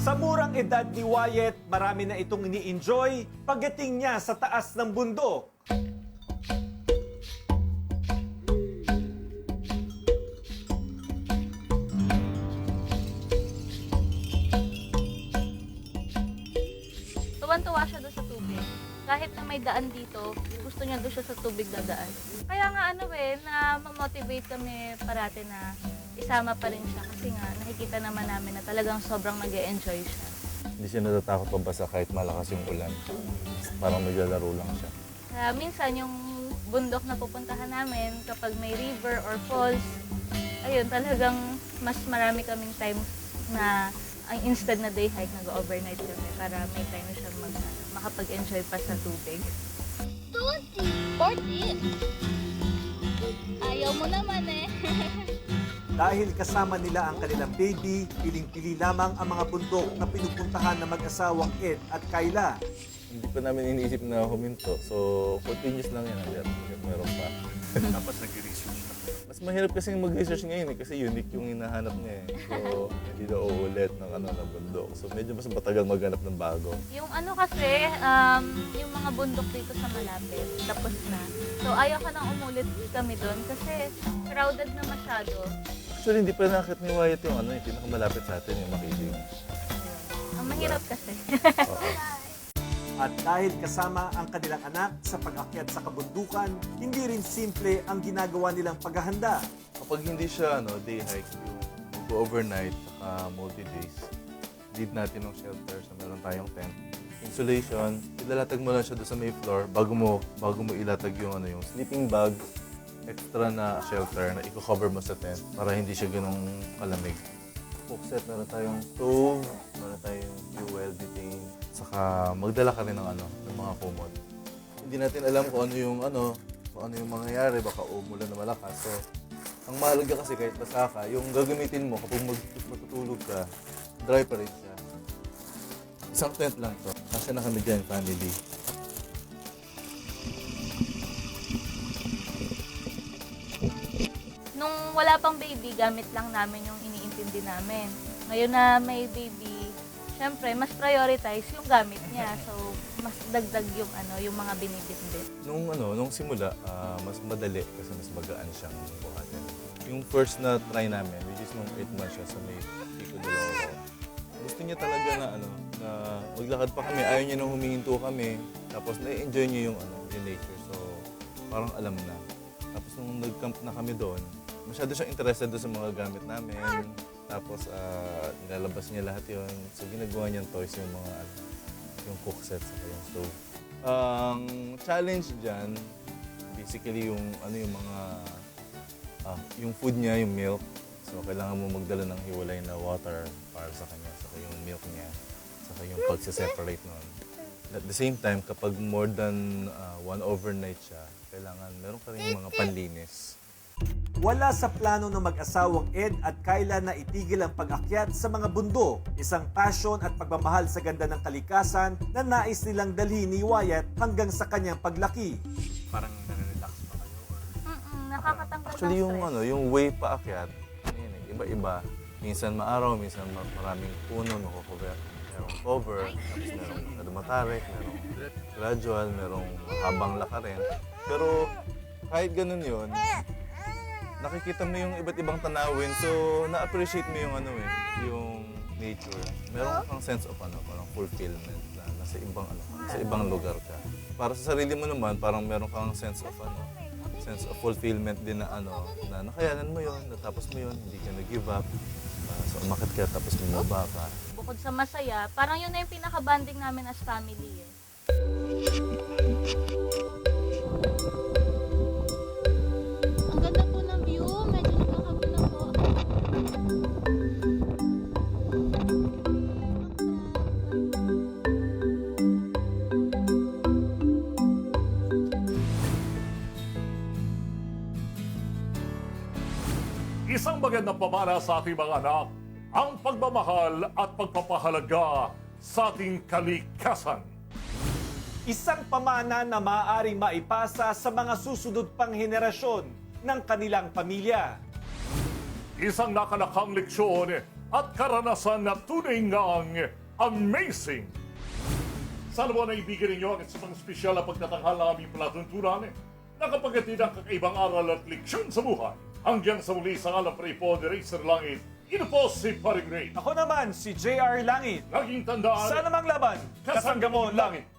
Sa murang edad ni Wyatt, marami na itong ni-enjoy pagdating niya sa taas ng bundok. Tuwan-tuwa siya doon sa tubig. Kahit na may daan dito, gusto niya doon siya sa tubig dadaan. Kaya nga na-motivate kami parati na isama pa rin siya kasi nga nakikita naman namin na talagang sobrang nag-e-enjoy siya. Hindi siya natatakot pabasa kahit malakas yung ulan. Parang maglalaro lang siya. Kaya minsan yung bundok na pupuntahan namin kapag may river or falls, ayun talagang mas marami kaming time na ang instead na day hike, nag-overnight kami para may time siya makapag-enjoy pa sa tubig. 14. Ayaw mo naman eh. Dahil kasama nila ang kanilang baby, piling-pili lamang ang mga bundok na pinupuntahan ng mag-asawang Ed at Kayla. Hindi pa namin iniisip na huminto. So, continuous lang yan. Meron pa. Tapos nag-research na. Mas mahirap kasi mag-research ngayon kasi unique yung hinahanap niya eh. So, hindi na uulit ng bundok. So, medyo mas matagal maghanap ng bago. Yung kasi, yung mga bundok dito sa malapit, tapos na. So ayaw ka nang umulit kami doon kasi crowded na masyado. Actually, hindi pa nakit ni Wyatt yung yung pinakamalapit sa atin, yung Makiling. Ang mahirap kasi. Oo. At dahil kasama ang kanilang anak sa pag-akyat sa kabundukan, hindi rin simple ang ginagawa nilang paghahanda. Kapag hindi siya day hike, yung mag-overnight, saka multi-days, need natin ng shelter, so meron tayong tent. Insulation, ilalatag mo lang siya doon sa may floor bago mo ilatag yung yung sleeping bag, extra na shelter na i-cover mo sa tent para hindi siya ganong kalamig. Cookset, meron tayong stove, meron tayong fuel, butane, saka magdala ka rin ng mga kumot. Hindi natin alam kung ano yung mangyayari, baka umulan na malakas. So, ang mahalaga kasi kahit basa ka, yung gagamitin mo kapag matutulog ka, dry pa rin siya. Isang tent lang to. Kasi na kami dyan, family. Nung wala pang baby, gamit lang namin yung iniintindi namin. Ngayon na may baby, syempre, mas prioritize yung gamit niya. So, mas dagdag yung mga binibitbit. Nung simula, mas madali kasi mas magaan siyang buhatin. Yung first na try namin, which is nung 8 months siya sa may Pico de Oro. Gusto niya talaga na maglakad pa kami, ayaw niya nung humihinto kami. Tapos na-enjoy niya yung nature. So, parang alam na. Tapos nung nag-camp na kami doon, masyado siyang interested doon sa mga gamit namin. Tapos nilalabas niya lahat yon. So ginagawa niyang toys yung mga yung cookset sa yung stove. Ang challenge diyan basically yung yung mga yung food niya, yung milk. So kailangan mo magdala ng hiwalay na water para sa kanya, saka yung milk niya, saka yung pagse-separate noon. At the same time, kapag more than one overnight siya, kailangan meron ka rin mga panlinis. Wala sa plano ng mag-asawang Ed at Kayla na itigil ang pag-akyat sa mga bundok. Isang passion at pagmamahal sa ganda ng kalikasan na nais nilang dalhin ni Wyatt hanggang sa kanyang paglaki. Parang nare-relax pa kayo? Nakakatanggal Actually, ng stress. yung way paakyat, iba-iba. Minsan maaraw, minsan maraming puno, merong cover, tapos merong matarik, merong gradual, merong habang lakarin. Pero kahit ganun yun, nakikita mo yung iba't ibang tanawin, so na-appreciate mo yung yung nature. Meron kang sense of parang fulfillment na nasa ibang lugar ka. Para sa sarili mo naman, parang meron kang sense of fulfillment din na na nakayanan mo yun, natapos mo yun, hindi ka nag-give up. So umakit ka tapos bumaba ka. Bukod sa masaya, parang yun na yung pinaka-bonding namin as family eh. Ang ganda po ng view. Medyo nakakabi na po. Isang magandang pamana sa ating mga anak, ang pagmamahal at pagpapahalaga sa ating kalikasan. Isang pamana na maaaring maipasa sa mga susunod pang henerasyon ng kanilang pamilya. Isang nakalakang leksyon at karanasan na tunay ngang amazing. Sana po naibigyan ninyo ang isang spesyal na pagtatanghal ng aming palatuntunan na kapagdating ng kakaibang aral at leksyon sa buhay. Hanggang sa muli sa ngalan po ni Racer Langit, ito po si Paring Ray. Ako naman, si JR Langit. Laging tandaan, Sa namang laban, kasangga mo langit.